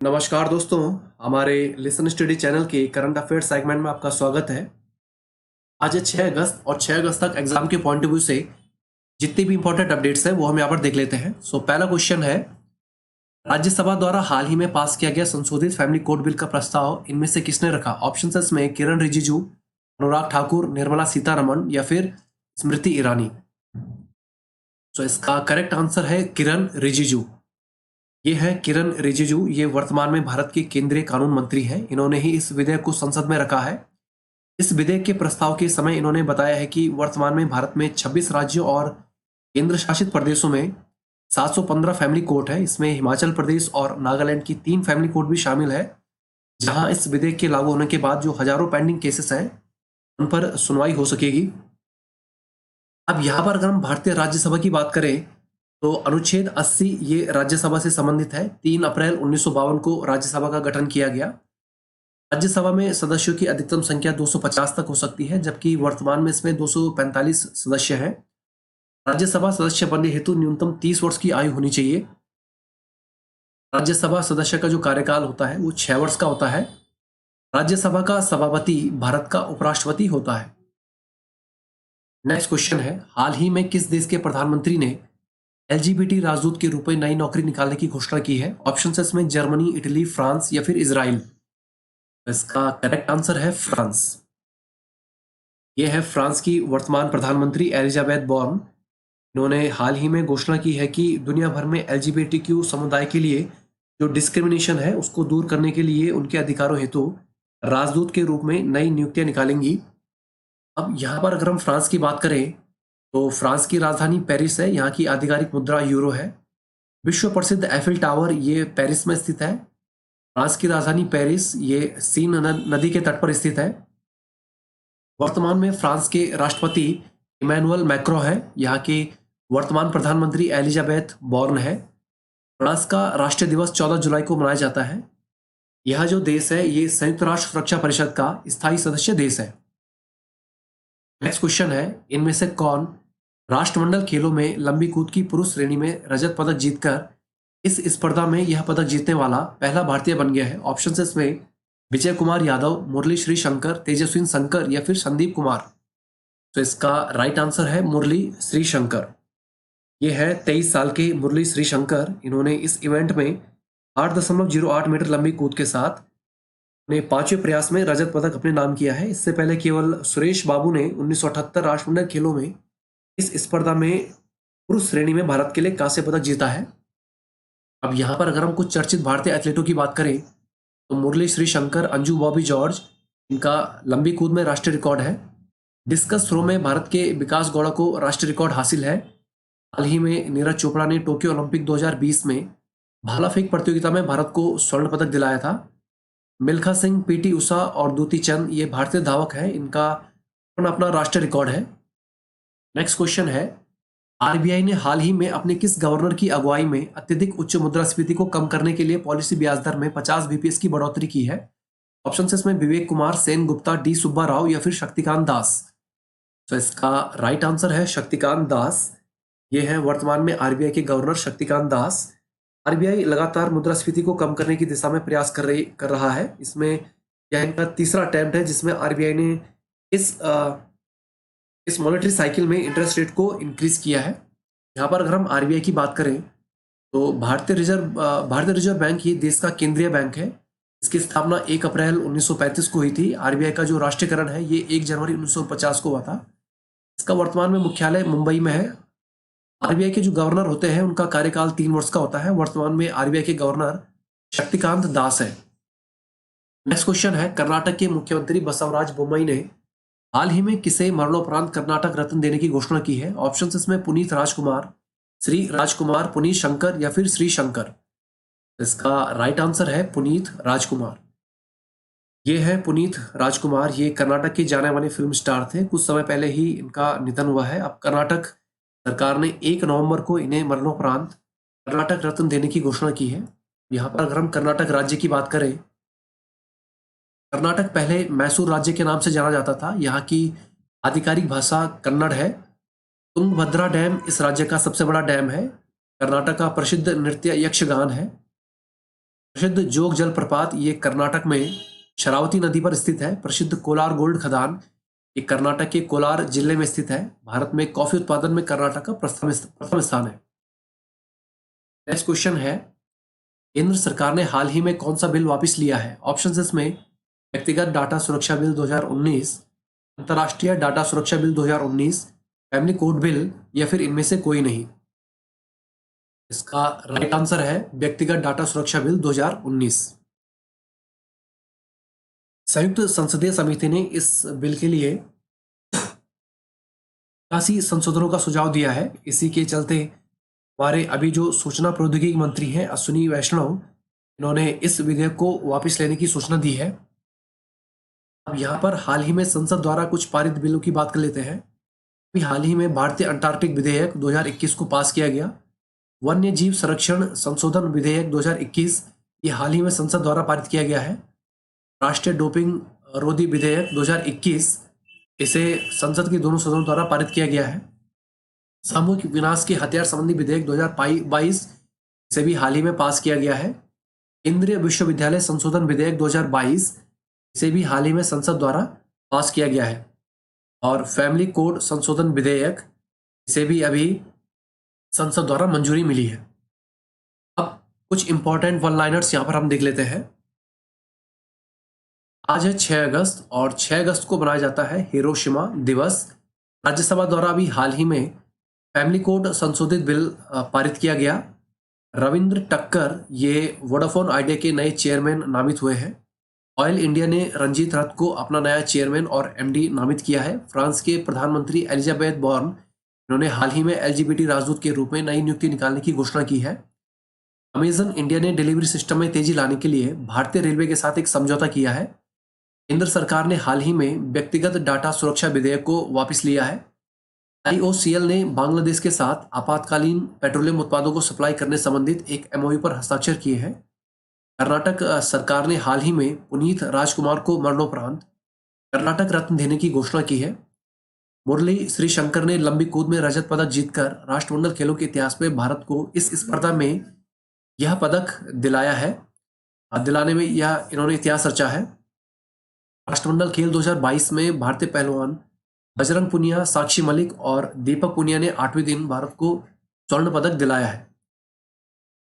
नमस्कार दोस्तों, हमारे लिसन स्टडी चैनल के करंट अफेयर्स सेगमेंट में आपका स्वागत है। आज है 6 अगस्त और 6 अगस्त तक एग्जाम के पॉइंट ऑफ व्यू से जितनी भी इंपॉर्टेंट अपडेट्स हैं वो हम यहाँ पर देख लेते हैं। पहला क्वेश्चन है, राज्यसभा द्वारा हाल ही में पास किया गया संशोधित फैमिली कोड बिल का प्रस्ताव इनमें से किसने रखा? ऑप्शन में किरण रिजिजू, अनुराग ठाकुर, निर्मला सीतारमण या फिर स्मृति ईरानी। इसका करेक्ट आंसर है किरण रिजिजू। ये है किरण रिजिजू, ये वर्तमान में भारत के केंद्रीय कानून मंत्री हैं। इन्होंने ही इस विधेयक को संसद में रखा है। इस विधेयक के प्रस्ताव के समय इन्होंने बताया है कि वर्तमान में भारत में 26 राज्यों और केंद्र शासित प्रदेशों में 715 फैमिली कोर्ट है। इसमें हिमाचल प्रदेश और नागालैंड की 3 फैमिली कोर्ट भी शामिल है, जहां इस विधेयक के लागू होने के बाद जो हजारों पेंडिंग केसेस हैं उन पर सुनवाई हो सकेगी। अब यहाँ पर अगर हम भारतीय राज्यसभा की बात करें तो अनुच्छेद 80 ये राज्यसभा से संबंधित है। 3 अप्रैल 1952 को राज्यसभा का गठन किया गया। राज्यसभा में सदस्यों की अधिकतम संख्या 250 तक हो सकती है, जबकि वर्तमान में इसमें 245 सदस्य हैं। राज्यसभा सदस्य बनने हेतु न्यूनतम 30 वर्ष की आयु होनी चाहिए। राज्यसभा सदस्य का जो कार्यकाल होता है वो 6 वर्ष का होता है। राज्यसभा का सभापति भारत का उपराष्ट्रपति होता है। नेक्स्ट क्वेश्चन है, हाल ही में किस देश के प्रधानमंत्री ने एलजीबीटी राजदूत के रूप में नई नौकरी निकालने की घोषणा की है? ऑप्शन है इसमें जर्मनी, इटली, फ्रांस या फिर इजराइल। इसका करेक्ट आंसर है फ्रांस। यह है फ्रांस की वर्तमान प्रधानमंत्री एलिजाबेथ बॉर्न। इन्होंने हाल ही में घोषणा की है कि दुनिया भर में एलजीबीटीक्यू समुदाय के लिए जो डिस्क्रिमिनेशन है उसको दूर करने के लिए उनके अधिकारों हेतु राजदूत के रूप में नई नियुक्तियां निकालेंगी। अब यहाँ पर अगर हम फ्रांस की बात करें तो फ्रांस की राजधानी पेरिस है। यहाँ की आधिकारिक मुद्रा यूरो है। विश्व प्रसिद्ध एफिल टावर ये पेरिस में स्थित है। फ्रांस की राजधानी पेरिस ये सीन नदी के तट पर स्थित है। वर्तमान में फ्रांस के राष्ट्रपति इमैनुअल मैक्रो है। यहाँ की वर्तमान प्रधानमंत्री एलिजाबेथ बॉर्न है। फ्रांस का राष्ट्रीय दिवस 14 जुलाई को मनाया जाता है। यह जो देश है ये संयुक्त राष्ट्र सुरक्षा परिषद का स्थायी सदस्य देश है। नेक्स्ट क्वेश्चन है, इनमें से कौन राष्ट्रमंडल खेलों में लंबी कूद की पुरुष श्रेणी में रजत पदक जीतकर इस स्पर्धा में यह पदक जीतने वाला पहला भारतीय बन गया है? ऑप्शन है इसमें विजय कुमार यादव, मुरली श्री शंकर, तेजस्विन शंकर या फिर संदीप कुमार। तो इसका राइट आंसर है मुरली श्री शंकर। ये है 23 साल के मुरली श्री शंकर। इन्होंने इस इवेंट में 8.08 मीटर लंबी कूद के साथ ने 5वें प्रयास में रजत पदक अपने नाम किया है। इससे पहले केवल सुरेश बाबू ने 1978 राष्ट्रमंडल खेलों में इस स्पर्धा में पुरुष श्रेणी में भारत के लिए कांस्य पदक जीता है। अब यहाँ पर अगर हम कुछ चर्चित भारतीय एथलीटों की बात करें तो मुरली श्री शंकर, अंजू बॉबी जॉर्ज, इनका लंबी कूद में राष्ट्रीय रिकॉर्ड है। डिस्कस थ्रो में भारत के विकास गौड़ा को राष्ट्रीय रिकॉर्ड हासिल है। हाल ही में नीरज चोपड़ा ने टोक्यो ओलंपिक 2020 में भाला फेंक प्रतियोगिता में भारत को स्वर्ण पदक दिलाया था। मिल्खा सिंह, पीटी उषा और दूती चंद ये भारतीय धावक हैं। इनका अपना राष्ट्रीय रिकॉर्ड है। नेक्स्ट क्वेश्चन है, आरबीआई ने हाल ही में अपने किस गवर्नर की अगुवाई में अत्यधिक उच्च मुद्रास्फीति को कम करने के लिए पॉलिसी ब्याज दर में 50 बीपीएस की बढ़ोतरी की है? ऑप्शन है इसमें विवेक कुमार, सेन गुप्ता, डी सुब्बा राव या फिर शक्तिकांत दास। तो इसका राइट आंसर है शक्तिकांत दास। ये है वर्तमान में आरबीआई के गवर्नर शक्तिकांत दास। आरबीआई लगातार मुद्रास्फीति को कम करने की दिशा में प्रयास कर रहा है। इसमें यह इनका तीसरा अटेम्प्ट है जिसमें आरबीआई ने इस मॉनेटरी साइकिल में इंटरेस्ट रेट को इंक्रीज किया है। यहाँ पर अगर हम आरबीआई की बात करें तो भारतीय रिजर्व बैंक ये देश का केंद्रीय बैंक है। इसकी स्थापना 1 अप्रैल 1935 को हुई थी। आरबीआई का जो राष्ट्रीयकरण है ये 1 जनवरी 1950 को हुआ था। इसका वर्तमान में मुख्यालय मुंबई में है। आरबीआई के जो गवर्नर होते हैं उनका कार्यकाल 3 वर्ष का होता है। वर्तमान में आरबीआई के गवर्नर शक्तिकांत दास है। नेक्स्ट क्वेश्चन है, कर्नाटक के मुख्यमंत्री बसवराज बोम्मई ने हाल ही में किसे मरणोपरांत कर्नाटक रत्न देने की घोषणा की है? ऑप्शन इसमें पुनीत राजकुमार, श्री राजकुमार, पुनीत शंकर या फिर श्री शंकर। इसका राइट आंसर है पुनीत राजकुमार। ये है पुनीत राजकुमार। ये कर्नाटक के जाने माने फिल्म स्टार थे। कुछ समय पहले ही इनका निधन हुआ है। अब कर्नाटक सरकार ने 1 नवंबर को इन्हें मरणोपरांत कर्नाटक रत्न देने की घोषणा की है। यहाँ पर अगर हम कर्नाटक राज्य की बात करें, कर्नाटक पहले मैसूर राज्य के नाम से जाना जाता था। यहाँ की आधिकारिक भाषा कन्नड़ है। तुंगभद्रा डैम इस राज्य का सबसे बड़ा डैम है। कर्नाटक का प्रसिद्ध नृत्य यक्षगान है। प्रसिद्ध जोग जलप्रपात ये कर्नाटक में शरावती नदी पर स्थित है। प्रसिद्ध कोलार गोल्ड खदान ये कर्नाटक के कोलार जिले में स्थित है। भारत में कॉफी उत्पादन में कर्नाटक का प्रथम स्थान है। नेक्स्ट क्वेश्चन है, केंद्र सरकार ने हाल ही में कौन सा बिल वापस लिया है? ऑप्शन इसमें व्यक्तिगत डाटा सुरक्षा बिल 2019, अंतर्राष्ट्रीय डाटा सुरक्षा बिल 2019, फैमिली कोड बिल, या फिर इनमें से कोई नहीं। इसका राइट आंसर है व्यक्तिगत डाटा सुरक्षा बिल 2019। संयुक्त संसदीय समिति ने इस बिल के लिए 80 संशोधनों का सुझाव दिया है। इसी के चलते हमारे अभी जो सूचना प्रौद्योगिकी मंत्री हैं अश्विनी वैष्णव, इन्होंने इस विधेयक को वापस लेने की सूचना दी है। अब यहाँ पर हाल ही में संसद द्वारा कुछ पारित बिलों की बात कर लेते हैं। अभी हाल ही में भारतीय अंटार्कटिक विधेयक 2021 को पास किया गया। वन्य जीव संरक्षण संशोधन विधेयक 2021 ये हाल ही में संसद द्वारा पारित किया गया है। राष्ट्रीय डोपिंग रोधी विधेयक 2021 इसे संसद के दोनों सदनों द्वारा पारित किया गया है। सामूहिक विनाश के हथियार संबंधी विधेयक 2022 इसे भी हाल ही में पास किया गया है। केंद्रीय विश्वविद्यालय संशोधन विधेयक 2022 इसे भी हाल ही में संसद द्वारा पास किया गया है। और फैमिली कोड संशोधन विधेयक इसे भी अभी संसद द्वारा मंजूरी मिली है। अब कुछ इंपॉर्टेंट वन लाइनर्स यहां पर हम देख लेते हैं। आज है 6 अगस्त और 6 अगस्त को मनाया जाता है हिरोशिमा दिवस। राज्यसभा द्वारा भी हाल ही में फैमिली कोड संशोधित बिल पारित किया गया। रविंद्र टक्कर ये वोडाफोन आइडिया के नए चेयरमैन नामित हुए हैं। ऑयल इंडिया ने रंजीत रथ को अपना नया चेयरमैन और एमडी नामित किया है। फ्रांस के प्रधानमंत्री एलिजाबेथ बॉर्न इन्होंने हाल ही में एलजीबीटी राजदूत के रूप में नई नियुक्ति निकालने की घोषणा की है। अमेजन इंडिया ने डिलीवरी सिस्टम में तेजी लाने के लिए भारतीय रेलवे के साथ एक समझौता किया है। केंद्र सरकार ने हाल ही में व्यक्तिगत डाटा सुरक्षा विधेयक को वापस लिया है। IOCL ने बांग्लादेश के साथ आपातकालीन पेट्रोलियम उत्पादों को सप्लाई करने संबंधित एक MOU पर हस्ताक्षर किए हैं। कर्नाटक सरकार ने हाल ही में पुनीत राजकुमार को मरणोपरांत कर्नाटक रत्न देने की घोषणा की है। मुरली श्रीशंकर ने लंबी कूद में रजत पदक जीतकर राष्ट्रमंडल खेलों के इतिहास में भारत को इस स्पर्धा में यह पदक दिलाया है। दिलाने में यह इन्होंने इतिहास रचा है। राष्ट्रमंडल खेल 2022 में भारतीय पहलवान बजरंग पुनिया, साक्षी मलिक और दीपक पुनिया ने 8वें दिन भारत को स्वर्ण पदक दिलाया है।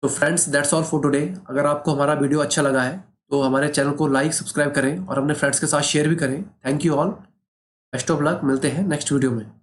तो friends, that's all for today. अगर आपको हमारा वीडियो अच्छा लगा है तो हमारे चैनल को लाइक, सब्सक्राइब करें और अपने फ्रेंड्स के साथ शेयर भी करें। Thank you all. Best of luck. मिलते हैं नेक्स्ट वीडियो में।